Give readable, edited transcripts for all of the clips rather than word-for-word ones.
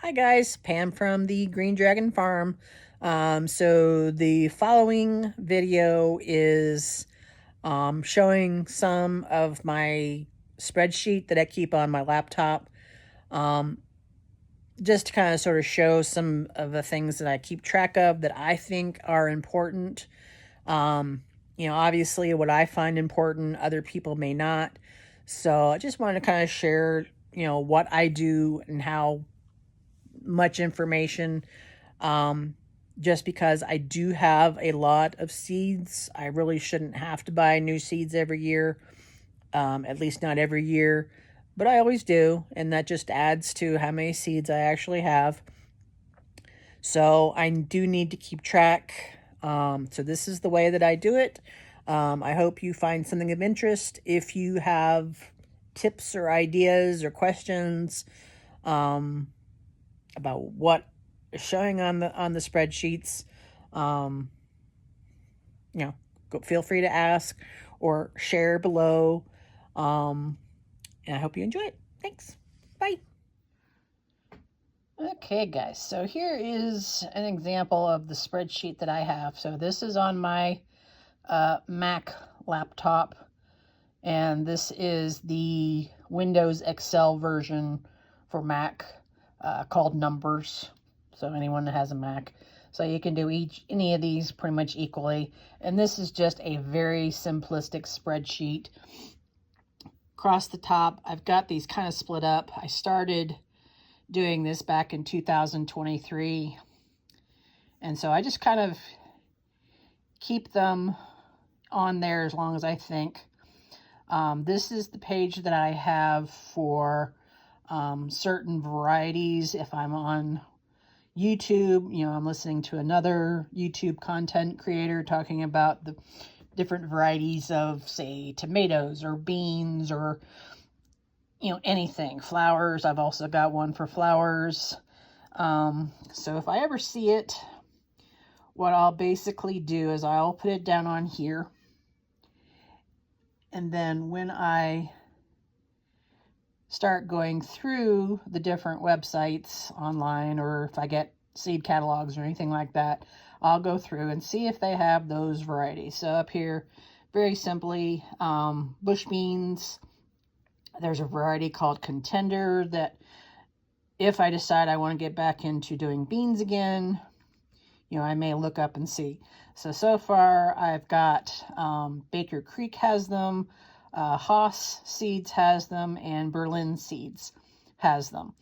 Hi guys, Pam from the Green Dragon Farm. So the following video is showing some of my spreadsheet that I keep on my laptop. Um, just to kind of sort of show some of the things that I keep track of that I think are important. Obviously what I find important, other people may not. So I just wanted to kind of share, what I do and how much information. Just because I do have a lot of seeds, I really shouldn't have to buy new seeds every year, at least not every year, but I always do, and that just adds to how many seeds I actually have. So I do need to keep track. So this is the way that I do it. I hope you find something of interest. If you have tips or ideas or questions about what is showing on the spreadsheets, feel free to ask or share below. And I hope you enjoy it. Thanks. Bye. Okay, guys, so here is an example of the spreadsheet that I have. So this is on my Mac laptop, and this is the Windows Excel version for Mac called Numbers. So anyone that has a Mac. So you can do any of these pretty much equally. And this is just a very simplistic spreadsheet. Across the top, I've got these kind of split up. I started doing this back in 2023. And so I just kind of keep them on there as long as I think. This is the page that I have for certain varieties. If I'm on YouTube, I'm listening to another YouTube content creator talking about the different varieties of, say, tomatoes or beans or, anything. Flowers, I've also got one for flowers. So if I ever see it, what I'll basically do is I'll put it down on here. And then when I start going through the different websites online, or if I get seed catalogs or anything like that, I'll go through and see if they have those varieties. So up here, very simply, bush beans. There's a variety called Contender that if I decide I want to get back into doing beans again, I may look up and see. So far I've got Baker Creek has them, Haas Seeds has them, and Berlin Seeds has them.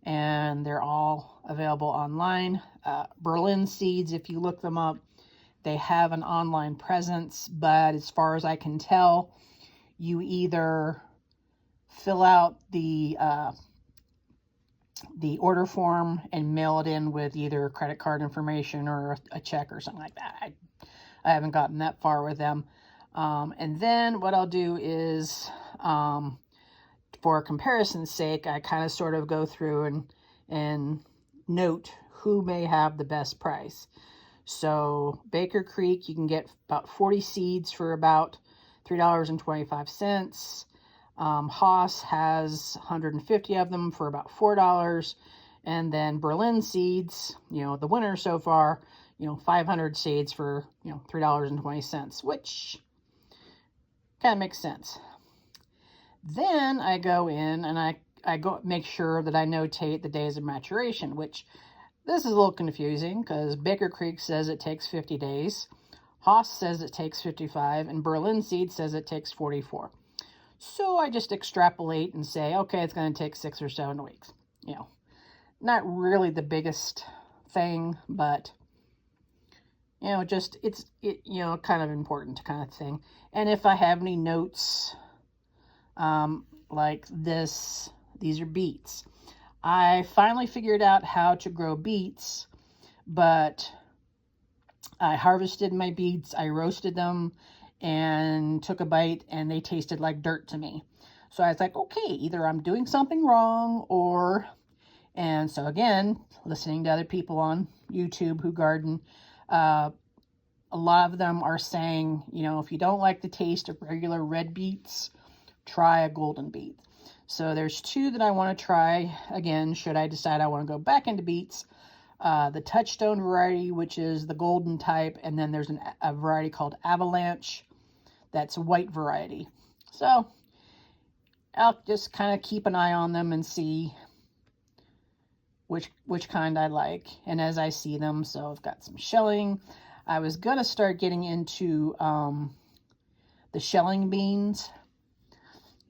And they're all available online. Berlin Seeds, if you look them up, they have an online presence, but as far as I can tell, you either fill out the order form and mail it in with either credit card information or a check or something like that. I haven't gotten that far with them. And then what I'll do is, for comparison's sake, I kind of sort of go through and note who may have the best price. So Baker Creek, you can get about 40 seeds for about $3.25. Haas has 150 of them for about $4. And then Berlin Seeds, the winner so far, 500 seeds for, $3.20, which kind of makes sense. Then I go in and I go make sure that I notate the days of maturation, which this is a little confusing because Baker Creek says it takes 50 days. Haas says it takes 55, and Berlin Seed says it takes 44. So I just extrapolate and say, okay, it's going to take 6 or 7 weeks. Not really the biggest thing, but it's kind of important kind of thing. And if I have any notes, like this, these are beets. I finally figured out how to grow beets, but I harvested my beets, I roasted them, and took a bite, and they tasted like dirt to me. So I was like, okay, either I'm doing something wrong, and so again, listening to other people on YouTube who garden, a lot of them are saying, if you don't like the taste of regular red beets, try a golden beet. So there's two that I want to try again, should I decide I want to go back into beets. The touchstone variety, which is the golden type, and then there's a variety called avalanche, that's a white variety. So I'll just kind of keep an eye on them and see which kind I like, and as I see them. So I've got some shelling. I was gonna start getting into the shelling beans,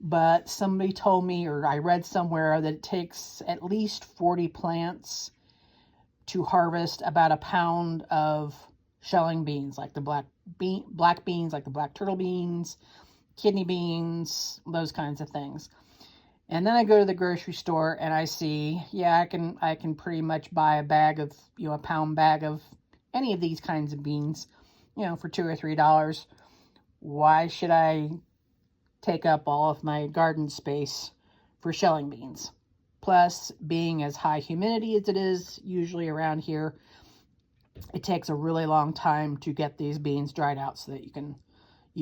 but somebody told me, or I read somewhere, that it takes at least 40 plants to harvest about a pound of shelling beans, like the black beans, like the black turtle beans, kidney beans, those kinds of things. And then I go to the grocery store and I see, yeah, I can pretty much buy a bag of, a pound bag of any of these kinds of beans, for $2 or $3. Why should I take up all of my garden space for shelling beans? Plus, being as high humidity as it is usually around here, it takes a really long time to get these beans dried out so that you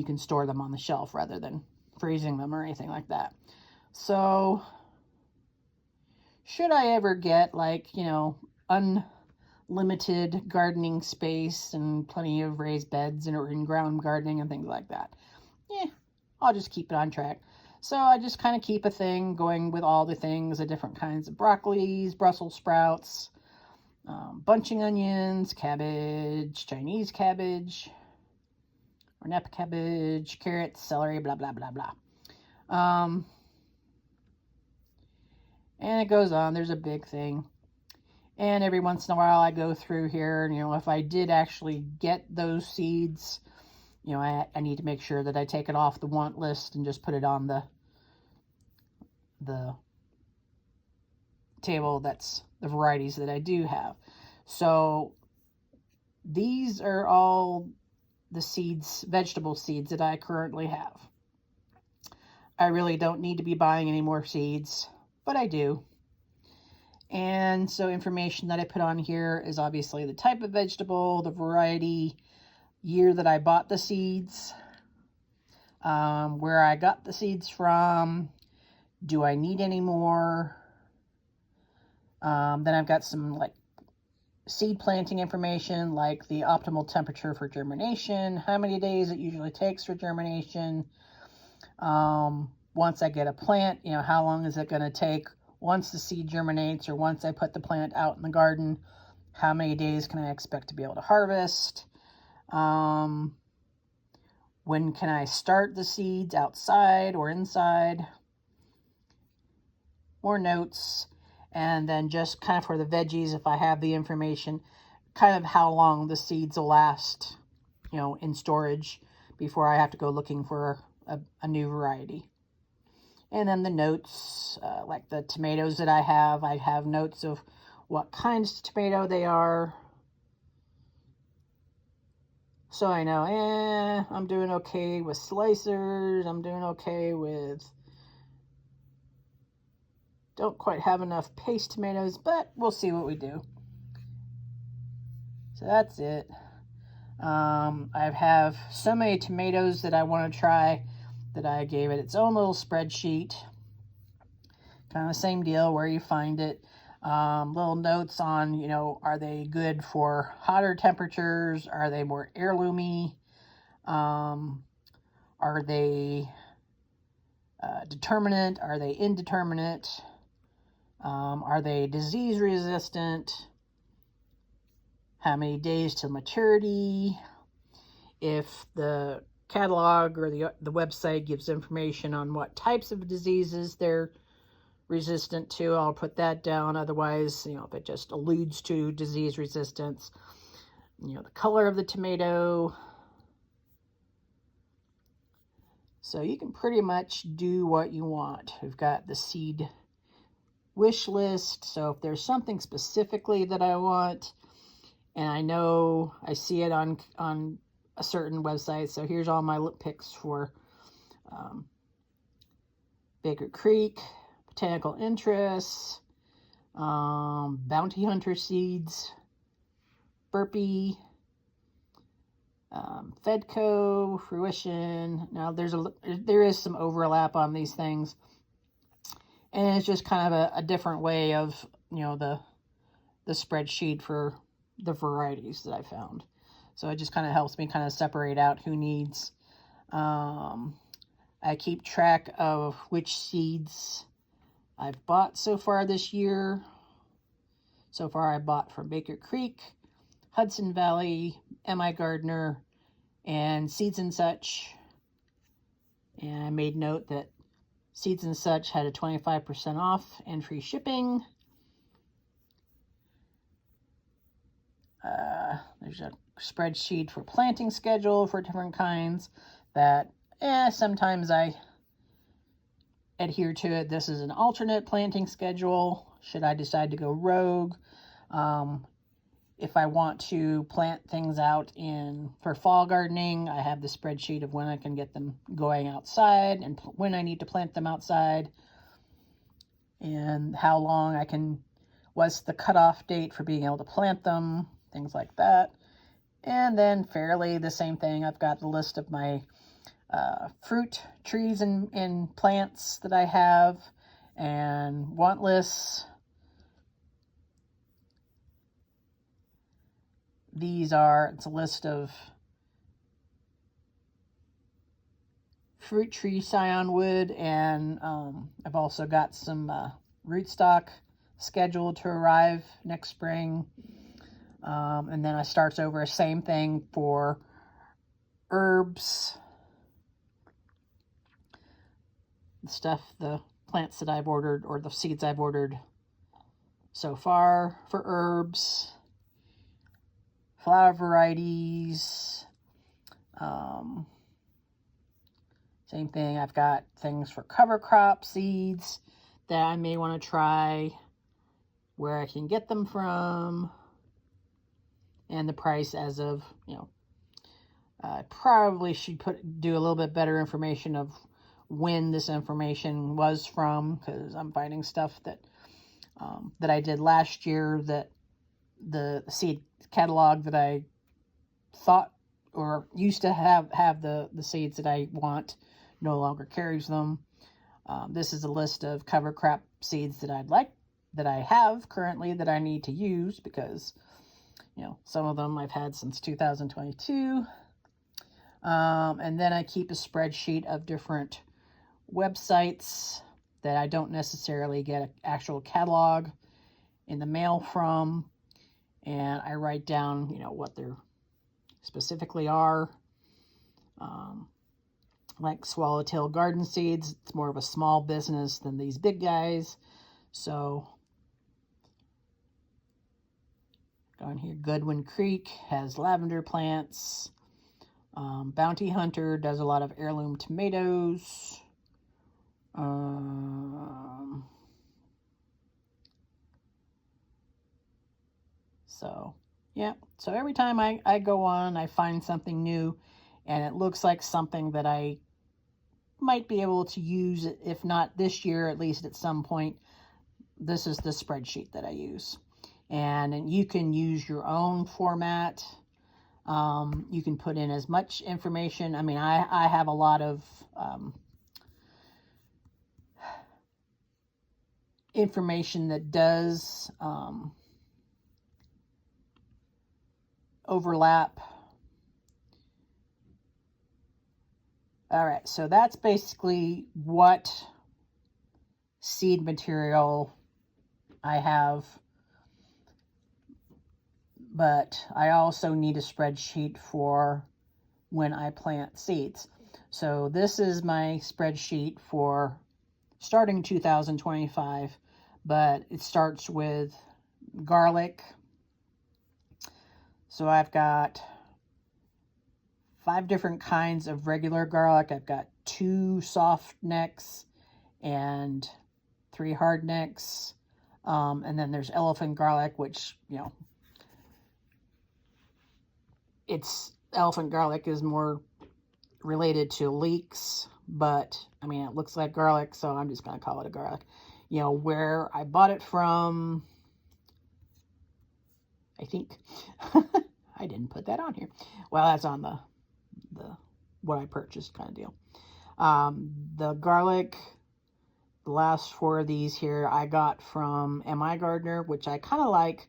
can store them on the shelf rather than freezing them or anything like that. So, should I ever get, like, unlimited gardening space and plenty of raised beds and in-ground gardening and things like that, I'll just keep it on track. So I just kind of keep a thing going with all the things, the different kinds of broccolis, Brussels sprouts, bunching onions, cabbage, Chinese cabbage, or Napa cabbage, carrots, celery, blah, blah, blah, blah. And it goes on. There's a big thing. And every once in a while I go through here, and, if I did actually get those seeds, I need to make sure that I take it off the want list and just put it on the table. That's the varieties that I do have. So these are all the seeds, vegetable seeds that I currently have. I really don't need to be buying any more seeds, but I do. And so information that I put on here is obviously the type of vegetable, the variety, year that I bought the seeds, where I got the seeds from, do I need any more? Then I've got some like seed planting information, like the optimal temperature for germination, how many days it usually takes for germination. Once I get a plant, how long is it going to take once the seed germinates, or once I put the plant out in the garden, how many days can I expect to be able to harvest? When can I start the seeds, outside or inside? More notes. And then just kind of for the veggies, if I have the information, kind of how long the seeds will last, in storage before I have to go looking for a new variety. And then the notes, like the tomatoes that I have notes of what kinds of tomato they are. So I know, I'm doing okay with slicers. I'm doing okay with, don't quite have enough paste tomatoes, but we'll see what we do. So that's it. I have so many tomatoes that I want to try that I gave it its own little spreadsheet. Kind of the same deal, where you find it. Little notes on, are they good for hotter temperatures? Are they more heirloomy? Are they determinate? Are they indeterminate? Are they disease resistant? How many days to maturity? If the catalog or the website gives information on what types of diseases they're resistant to, I'll put that down. Otherwise, if it just alludes to disease resistance, the color of the tomato. So you can pretty much do what you want. We've got the seed wish list. So if there's something specifically that I want, and I know I see it on a certain website. So here's all my picks for Baker Creek, Botanical Interests, Bounty Hunter Seeds, Burpee, Fedco, Fruition. Now there is some overlap on these things. And it's just kind of a different way of, the spreadsheet for the varieties that I found. So it just kind of helps me kind of separate out who needs. I keep track of which seeds I've bought so far this year. So far I bought from Baker Creek, Hudson Valley, M.I. Gardner, and Seeds and Such. And I made note that Seeds and Such had a 25% off and free shipping. There's a spreadsheet for planting schedule for different kinds that sometimes I adhere to it. This is an alternate planting schedule should I decide to go rogue. If I want to plant things out for fall gardening, I have the spreadsheet of when I can get them going outside and when I need to plant them outside and how long what's the cutoff date for being able to plant them, things like that. And then fairly the same thing. I've got the list of my fruit trees and plants that I have and want lists. It's a list of fruit tree scion wood, and I've also got some rootstock scheduled to arrive next spring. And then I starts over, same thing for herbs, the plants that I've ordered or the seeds I've ordered so far for herbs, flower varieties. Same thing, I've got things for cover crop seeds that I may want to try, where I can get them from, and the price as of, I probably should do a little bit better information of when this information was from, because I'm finding stuff that I did last year that the seed catalog that I thought or used to have the seeds that I want no longer carries them. This is a list of cover crop seeds that I have currently that I need to use because, some of them I've had since 2022. And then I keep a spreadsheet of different websites that I don't necessarily get an actual catalog in the mail from. And I write down, what they specifically are. Like Swallowtail Garden Seeds, it's more of a small business than these big guys. So, down here, Goodwin Creek has lavender plants. Bounty Hunter does a lot of heirloom tomatoes. So, yeah. So every time I go on, I find something new, and it looks like something that I might be able to use, if not this year, at least at some point. This is the spreadsheet that I use. And you can use your own format. You can put in as much information. I mean, I have a lot of information that does overlap. All right, so that's basically what seed material I have. But I also need a spreadsheet for when I plant seeds. So this is my spreadsheet for starting 2025, but it starts with garlic. So I've got 5 different kinds of regular garlic. I've got 2 soft necks and 3 hard necks. And then there's elephant garlic, which, elephant garlic is more related to leeks, but I mean, it looks like garlic, so I'm just going to call it a garlic. Where I bought it from, I think, I didn't put that on here. Well, that's on the what I purchased kind of deal. The garlic The last 4 of these here I got from Am I Gardener, which I kind of like.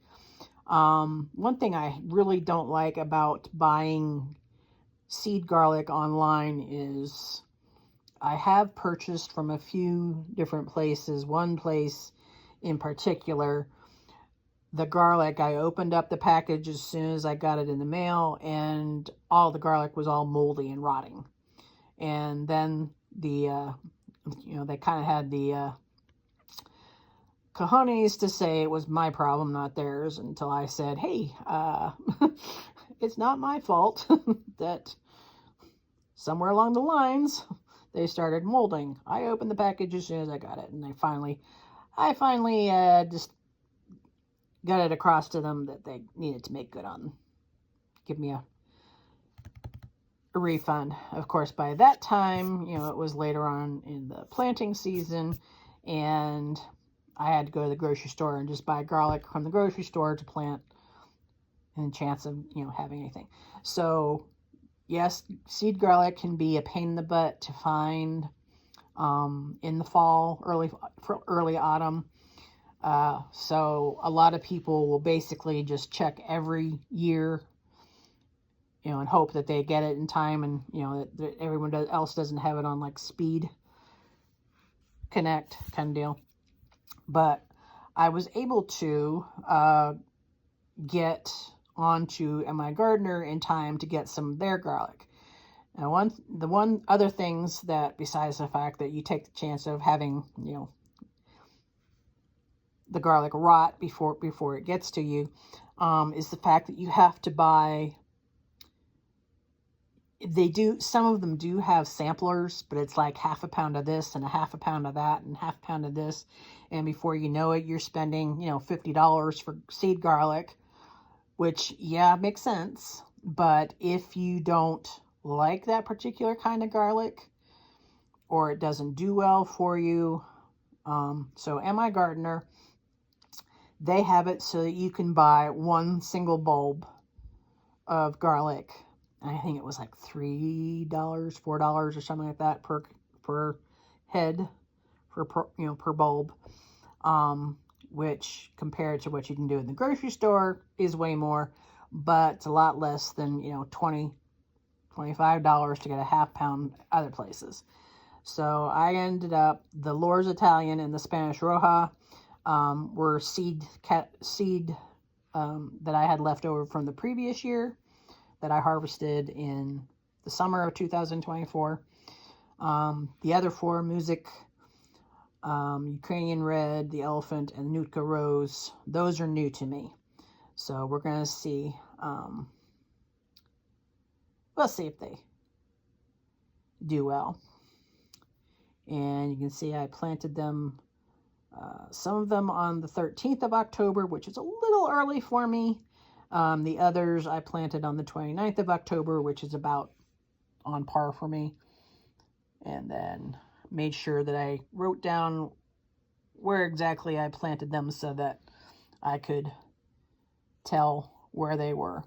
One thing I really don't like about buying seed garlic online is I have purchased from a few different places. One place in particular, the garlic, I opened up the package as soon as I got it in the mail, and all the garlic was all moldy and rotting. And then the, they kind of had the cojones to say it was my problem, not theirs, until I said, hey, it's not my fault that somewhere along the lines they started molding. I opened the package as soon as I got it, and I finally just got it across to them that they needed to make good on, give me a refund. Of course, by that time, it was later on in the planting season, and I had to go to the grocery store and just buy garlic from the grocery store to plant, and chance of, having anything. So, yes, seed garlic can be a pain in the butt to find in the fall, early autumn. So a lot of people will basically just check every year, and hope that they get it in time, and, that everyone else doesn't have it on like speed connect kind of deal. But I was able to get onto Am I Gardener in time to get some of their garlic. Now, the one other things that, besides the fact that you take the chance of having, the garlic rot before it gets to you, is the fact that you have to buy. Some of them do have samplers, but it's like half a pound of this and a half a pound of that and half a pound of this. And before you know it, you're spending, $50 for seed garlic, which, yeah, makes sense. But if you don't like that particular kind of garlic, or it doesn't do well for you, so Am I Gardener, they have it so that you can buy one single bulb of garlic. I think it was like $3, $4 or something like that per head, per bulb, which compared to what you can do in the grocery store is way more, but it's a lot less than, $20, $25 to get a half pound other places. So I ended up, the Lourdes Italian and the Spanish Roja were seed that I had left over from the previous year, that I harvested in the summer of 2024. The other 4, Music, Ukrainian Red, the Elephant, and Nootka Rose, those are new to me. So we're going to see, we'll see if they do well. And you can see I planted them, some of them on the 13th of October, which is a little early for me. The others I planted on the 29th of October, which is about on par for me. And then made sure that I wrote down where exactly I planted them so that I could tell where they were.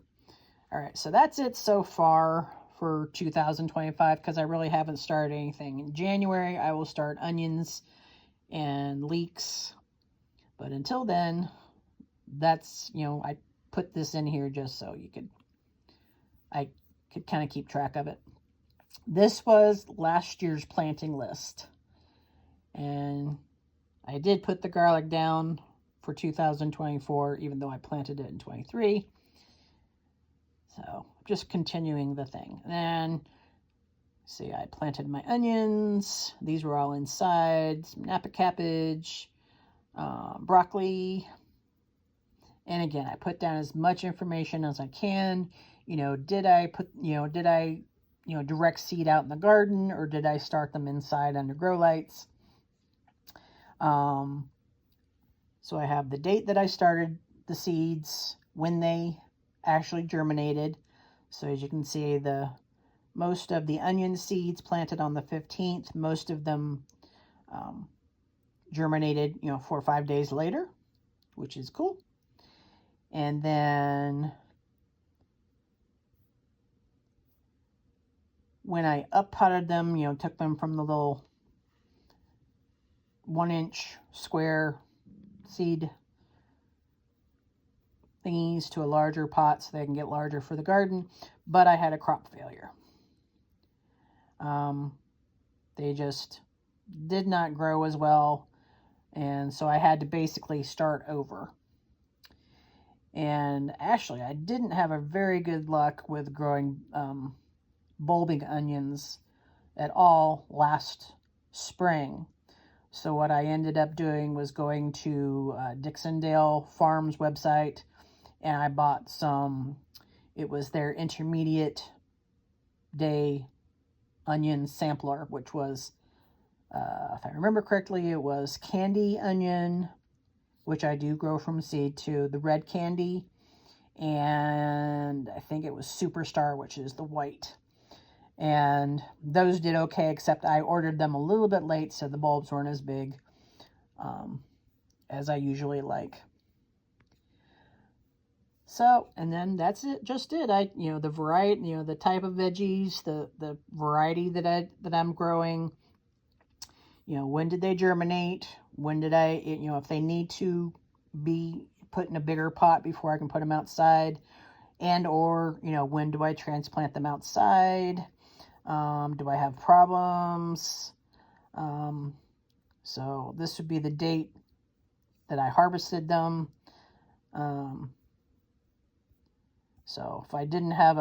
All right, so that's it so far for 2025, because I really haven't started anything. In January, I will start onions and leeks. But until then, that's, I put this in here just so I could kind of keep track of it. This was last year's planting list, and I did put the garlic down for 2024, even though I planted it in 23. So just continuing the thing. And then, see, I planted my onions. These were all inside. Some Napa cabbage, broccoli. And again, I put down as much information as I can. Did I direct seed out in the garden, or did I start them inside under grow lights? So I have the date that I started the seeds, when they actually germinated. So as you can see, most of the onion seeds planted on the 15th, most of them germinated, 4 or 5 days later, which is cool. And then when I up potted them, took them from the little 1-inch square seed thingies to a larger pot so they can get larger for the garden, but I had a crop failure. They just did not grow as well, and so I had to basically start over. And actually, I didn't have a very good luck with growing bulbing onions at all last spring. So what I ended up doing was going to Dixondale Farms website, and I bought some, it was their intermediate day onion sampler, which was, if I remember correctly, it was candy onion, which I do grow from seed, to the red candy, and I think it was Superstar, which is the white. And those did okay, except I ordered them a little bit late, so the bulbs weren't as big as I usually like. So, and then that's it, just it. The variety, the type of veggies, the variety that I'm growing, when did they germinate? When did I, if they need to be put in a bigger pot before I can put them outside, and or, when do I transplant them outside? Do I have problems? So this would be the date that I harvested them. So if I didn't have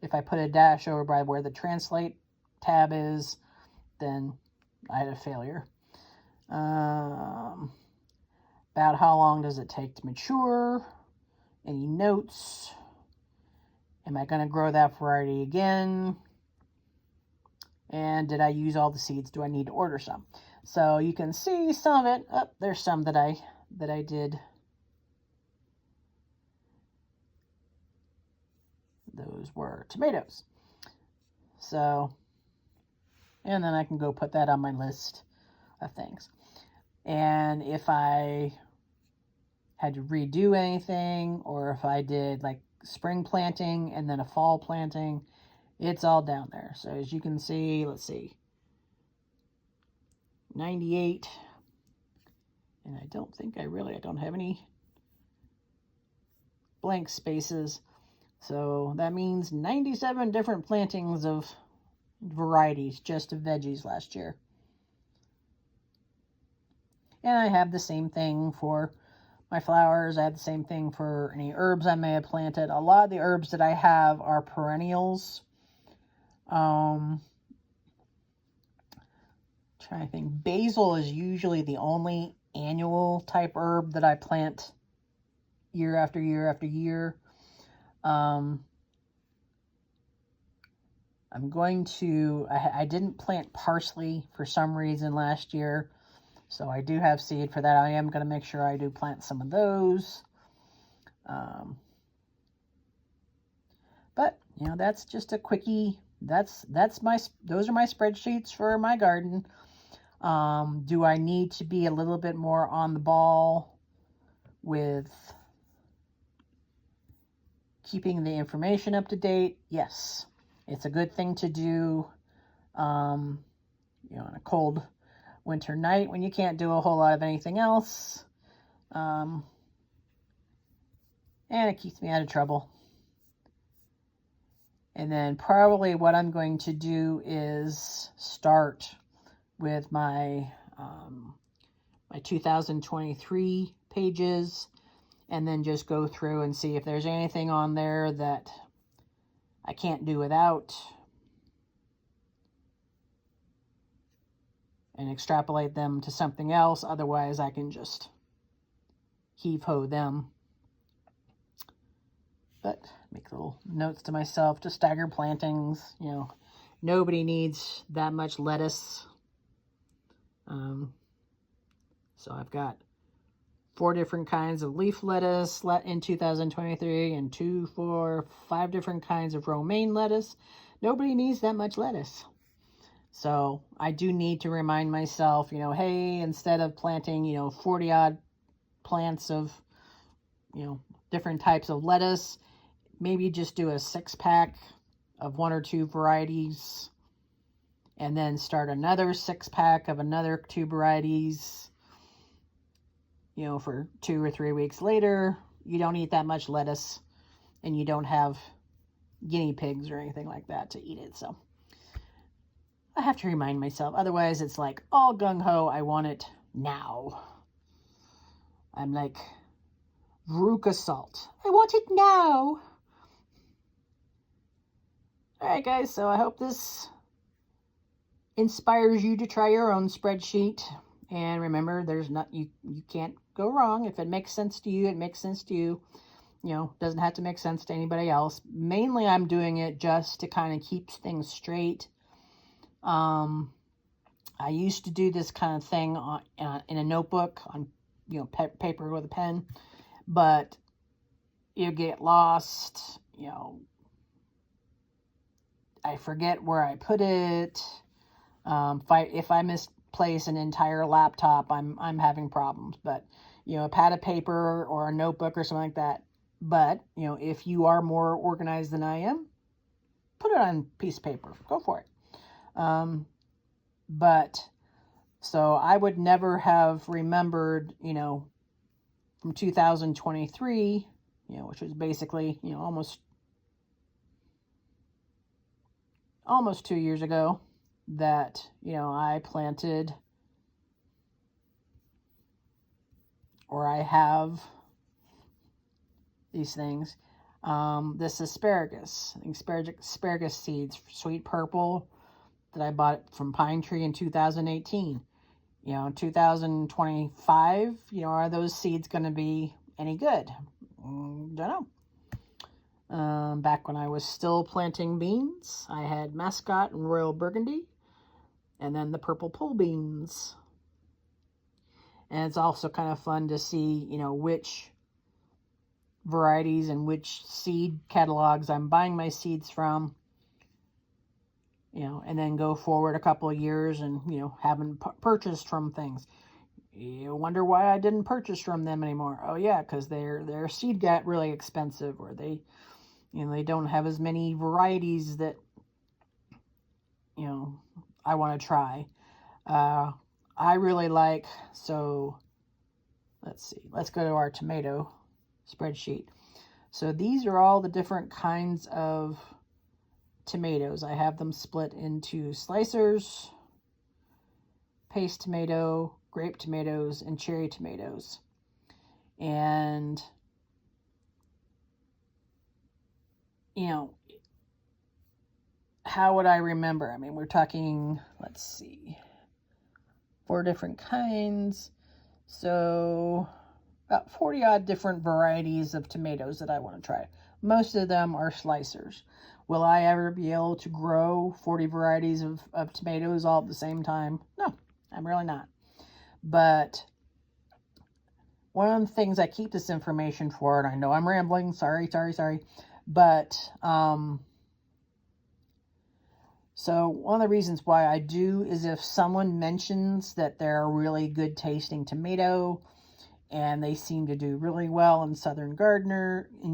if I put a dash over by where the translate tab is, then I had a failure. About how long does it take to mature? Any notes? Am I going to grow that variety again? And did I use all the seeds? Do I need to order some? So you can see some of it. Oh, there's some that I did. Those were tomatoes. So, and then I can go put that on my list of things. And if I had to redo anything, or if I did like spring planting and then a fall planting, it's all down there. So as you can see, let's see, 98. And I don't think I don't have any blank spaces. So that means 97 different plantings of varieties just of veggies last year. And I have the same thing for my flowers. I have the same thing for any herbs I may have planted. A lot of the herbs that I have are perennials. Trying to think. Basil is usually the only annual type herb that I plant year after year after year. I didn't plant parsley for some reason last year, so I do have seed for that. I am going to make sure I do plant some of those. But, that's just a quickie. Those are my spreadsheets for my garden. Do I need to be a little bit more on the ball with keeping the information up to date? Yes. It's a good thing to do, on a cold winter night when you can't do a whole lot of anything else. And it keeps me out of trouble. And then probably what I'm going to do is start with my 2023 pages, and then just go through and see if there's anything on there that I can't do without, and extrapolate them to something else. Otherwise, I can just heave-ho them. But make little notes to myself to stagger plantings. Nobody needs that much lettuce. So I've got 4 different kinds of leaf lettuce in 2023, and 5 different kinds of romaine lettuce. Nobody needs that much lettuce. So I do need to remind myself, hey, instead of planting, 40 odd plants of, different types of lettuce, maybe just do a 6-pack of 1 or 2 varieties, and then start another 6-pack of another 2 varieties, you know, for 2 or 3 weeks later, you don't eat that much lettuce, and you don't have guinea pigs or anything like that to eat it. So I have to remind myself. Otherwise, it's like all gung-ho. I want it now. I'm like Veruca Salt. I want it now. All right, guys. So I hope this inspires you to try your own spreadsheet. And remember, there's not you can't go wrong. If it makes sense to you, it makes sense to you. You know, doesn't have to make sense to anybody else. Mainly, I'm doing it just to kind of keep things straight. I used to do this kind of thing on, in a notebook on, you know, paper with a pen, but you get lost, you know, I forget where I put it. If I misplace an entire laptop, I'm having problems. But, you know, a pad of paper or a notebook or something like that. But, you know, if you are more organized than I am, put it on a piece of paper. Go for it. But, so I would never have remembered, you know, from 2023, you know, which was basically, you know, almost 2 years ago, that, you know, I planted, or I have these things. This asparagus seeds, sweet purple, that I bought from Pine Tree in 2018. You know, 2025, you know, are those seeds going to be any good? Don't know. Back when I was still planting beans, I had Mascot and Royal Burgundy, and then the purple pole beans. And it's also kind of fun to see, you know, which varieties and which seed catalogs I'm buying my seeds from, you know, and then go forward a couple of years and, you know, haven't purchased from things. You wonder why I didn't purchase from them anymore. Oh yeah, because their seed got really expensive, or they, you know, they don't have as many varieties that, you know, I want to try. I really like, so let's see, let's go to our tomato spreadsheet. So these are all the different kinds of tomatoes. I have them split into slicers, paste tomato, grape tomatoes, and cherry tomatoes. And, you know, how would I remember? I mean, we're talking, let's see, 4 different kinds. So about 40 odd different varieties of tomatoes that I want to try. Most of them are slicers. Will I ever be able to grow 40 varieties of tomatoes all at the same time? No, I'm really not. But one of the things I keep this information for, and I know I'm rambling, sorry, but, so one of the reasons why I do is if someone mentions that they're a really good tasting tomato, and they seem to do really well in southern gardens,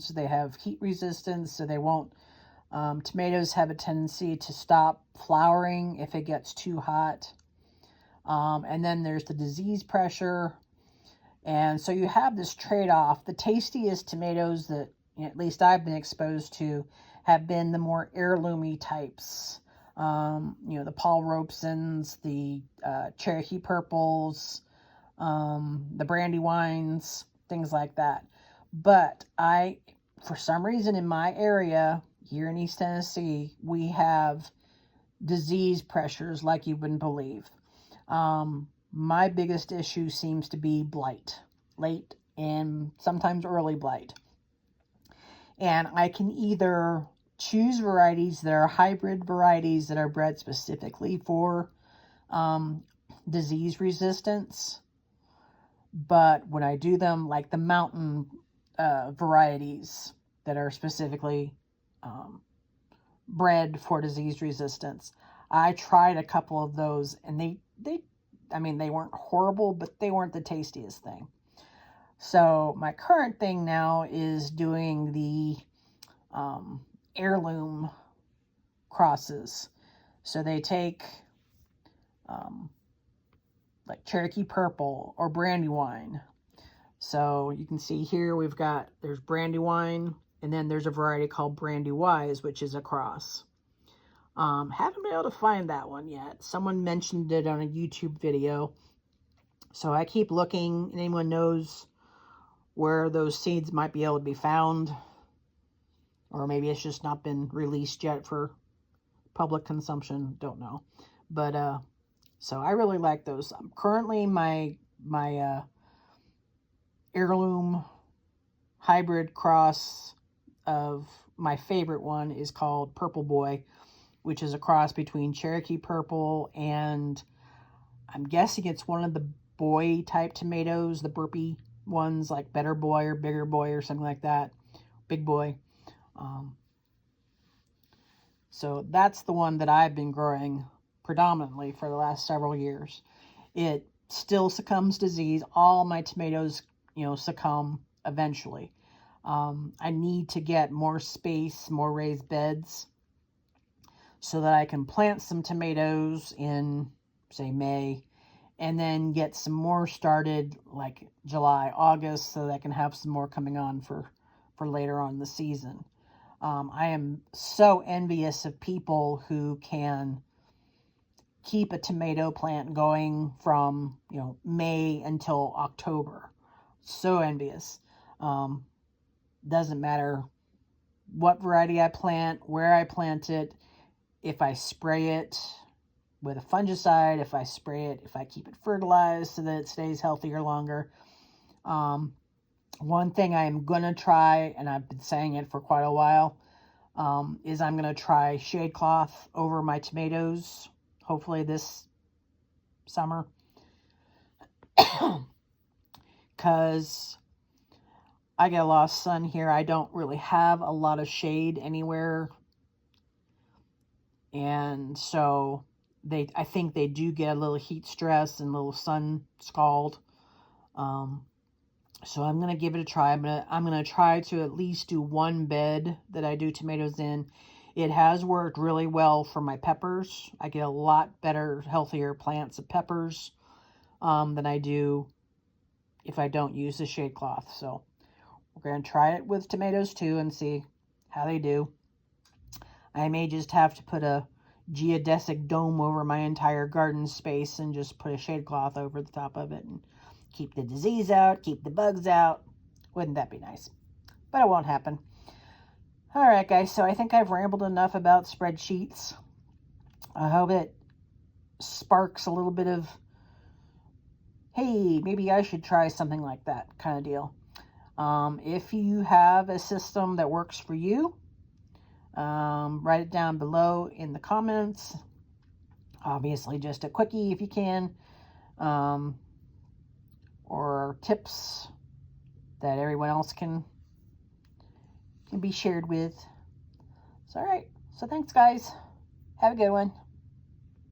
they have heat resistance, so they won't, tomatoes have a tendency to stop flowering if it gets too hot. And then there's the disease pressure. And so you have this trade-off. The tastiest tomatoes that, at least I've been exposed to, have been the more heirloomy types. You know, the Paul Robesons, the Cherokee Purples, the Brandywines, things like that. But for some reason in my area, here in East Tennessee, we have disease pressures like you wouldn't believe. My biggest issue seems to be blight, late and sometimes early blight. And I can either choose varieties that are hybrid varieties that are bred specifically for disease resistance. But when I do them, like the mountain varieties that are specifically bred for disease resistance, I tried a couple of those, and they weren't horrible, but they weren't the tastiest thing. So my current thing now is doing the heirloom crosses. So they take like Cherokee Purple or Brandywine. So you can see here there's Brandywine, and then there's a variety called Brandywise, which is a cross. Haven't been able to find that one yet. Someone mentioned it on a YouTube video. So I keep looking, and anyone knows where those seeds might be able to be found. Or maybe it's just not been released yet for public consumption. Don't know. But, so I really like those. Currently, my heirloom hybrid cross of my favorite one is called Purple Boy, which is a cross between Cherokee Purple and I'm guessing it's one of the boy type tomatoes, the burpy ones like Better Boy or Bigger Boy or something like that. Big Boy. So that's the one that I've been growing predominantly for the last several years. It still succumbs to disease. All my tomatoes, succumb eventually. I need to get more space, more raised beds, so that I can plant some tomatoes in, say, May, and then get some more started like July, August, so that I can have some more coming on for later on in the season. I am so envious of people who can keep a tomato plant going from, May until October. So envious. Doesn't matter what variety I plant, where I plant it, if I spray it with a fungicide, if I keep it fertilized so that it stays healthier longer. One thing I am going to try, and I've been saying it for quite a while, is I'm going to try shade cloth over my tomatoes, hopefully this summer. Because I get a lot of sun here. I don't really have a lot of anywhere. And so I think they do get a little heat stress and a little sun scald. So I'm going to give it a try. I'm going to try to at least do one bed that I do tomatoes in. It has worked really well for my peppers. I get a lot better, healthier plants of peppers than I do if I don't use the shade cloth. So we're going to try it with tomatoes too and see how they do. I may just have to put a geodesic dome over my entire garden space and just put a shade cloth over the top of it and keep the disease out, keep the bugs out. Wouldn't that be nice? But it won't happen. All right, guys, so I think I've rambled enough about spreadsheets. I hope it sparks a little bit of, hey, maybe I should try something like that kind of deal. If you have a system that works for you, write it down below in the comments. Obviously, just a quickie if you can. Or tips that everyone else can be shared with. So, all right. So, thanks, guys. Have a good one.